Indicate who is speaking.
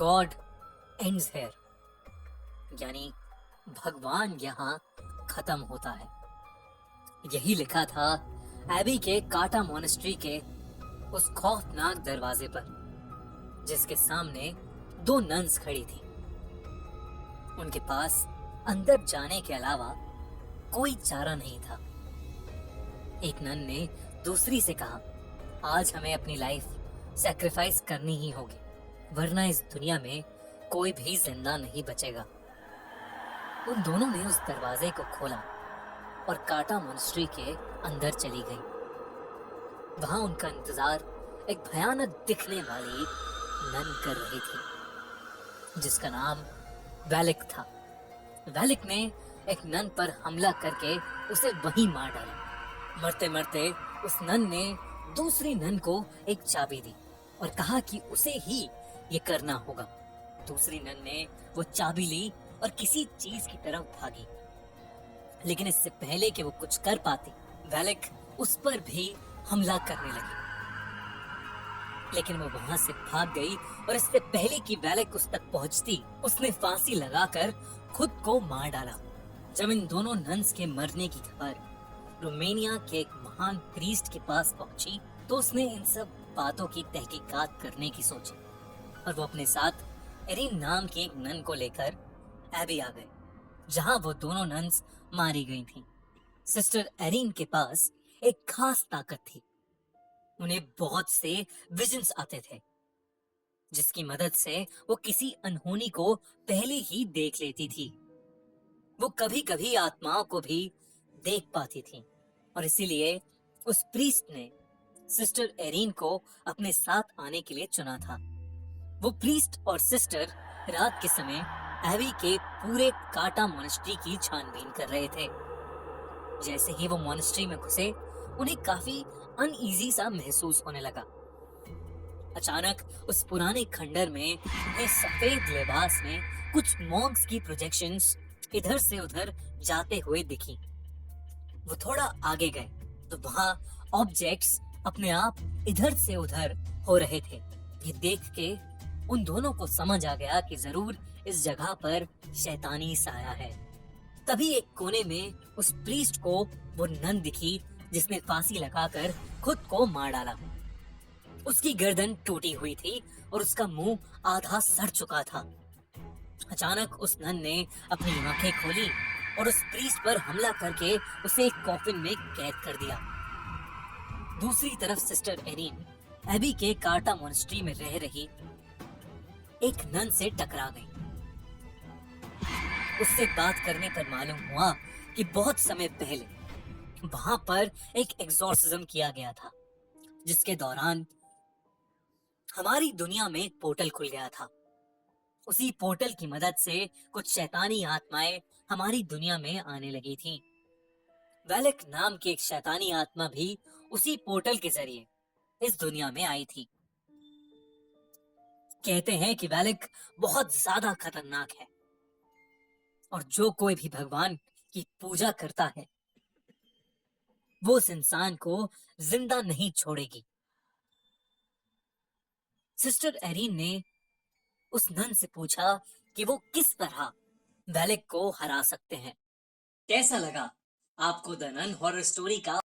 Speaker 1: God ends here, यानी भगवान यहाँ खत्म होता है। यही लिखा था एबी के काटा मोनेस्ट्री के उस खौफनाक दरवाजे पर, जिसके सामने दो नन्स खड़ी थी। उनके पास अंदर जाने के अलावा कोई चारा नहीं था। एक नन ने दूसरी से कहा, आज हमें अपनी लाइफ सैक्रिफाइस करनी ही होगी, वरना इस दुनिया में कोई भी जिंदा नहीं बचेगा। उन दोनों ने उस दरवाजे को खोला और काटा मोनेस्ट्री के अंदर चली गई। वहां उनका इंतजार एक भयानक दिखने वाली नन कर रही थी, जिसका नाम वैलिक था। वैलिक ने एक नन पर हमला करके उसे वहीं मार डाला। मरते मरते उस नन ने दूसरी नन को एक चाबी दी और कहा कि उसे ही ये करना होगा। दूसरी नन ने वो चाबी ली और किसी चीज की तरफ भागी, लेकिन इससे पहले कि वो कुछ कर पाती, वैलिक उस पर भी हमला करने लगी। लेकिन वो वहां से भाग गई और इससे पहले कि वैलिक उस तक पहुंचती, उसने फांसी लगाकर खुद को मार डाला। जब इन दोनों नन्स के मरने की खबर रोमानिया के एक महान प्रीस्ट के पास पहुंची, तो उसने इन सब बातों की तहकीकात करने की सोची और वो अपने साथ एरिन नाम की एक नन को लेकर एबी आ गए, जहां वो दोनों नन्स मारी गई थीं। सिस्टर एरिन के पास एक खास ताकत थी। उन्हें बहुत से विजन्स आते थे, जिसकी मदद से वो किसी अनहोनी को पहले ही देख लेती थी। वो कभी कभी आत्माओं को भी देख पाती थी और इसीलिए उस प्रीस्ट ने सिस्टर एरिन को अपने साथ आने के लिए चुना था। वो प्रीस्ट और सिस्टर रात के समय एबी के पूरे काटा मोनेस्ट्री की छानबीन कर रहे थे। जैसे ही वो मोनेस्ट्री में घुसे, उन्हें काफी अनईजी सा महसूस होने लगा। अचानक उस पुराने खंडर में उन्हें सफेद लिबास में कुछ मॉन्क्स की प्रोजेक्शंस इधर से उधर जाते हुए दिखी। वो थोड़ा आगे गए तो वहां ऑब्जेक्ट्स अपने आप इधर से उधर हो रहे थे। ये देख के उन दोनों को समझ आ गया कि जरूर इस जगह पर शैतानी साया है। तभी एक कोने में उस प्रीस्ट को वो नन दिखी, जिसने फांसी लगाकर खुद को मार डाला। उसकी गर्दन टूटी हुई थी और उसका मुंह आधा सड़ चुका था। अचानक उस नन ने अपनी आंखें खोली और उस प्रीस्ट पर हमला करके उसे एक कॉफिन में कैद कर दिया। दूसरी तरफ सिस्टर एरिन एबी के काटा मोनेस्ट्री में रह रही एक नन से टकरा गई। उससे बात करने पर मालूम हुआ कि बहुत समय पहले वहां पर एक एग्जॉर्सिज्म किया गया था, जिसके दौरान हमारी दुनिया में एक पोर्टल खुल गया था। उसी पोर्टल की मदद से कुछ शैतानी आत्माएं हमारी दुनिया में आने लगी थीं। वैलिक नाम की एक शैतानी आत्मा भी उसी पोर्टल के जरिए इस दुनिया में आई थी। कहते हैं कि वैलिक बहुत ज्यादा खतरनाक है और जो कोई भी भगवान की पूजा करता है, वो उस इंसान को जिंदा नहीं छोड़ेगी। सिस्टर एरिन ने उस नन से पूछा कि वो किस तरह वैलिक को हरा सकते हैं। कैसा लगा आपको द नन हॉरर स्टोरी का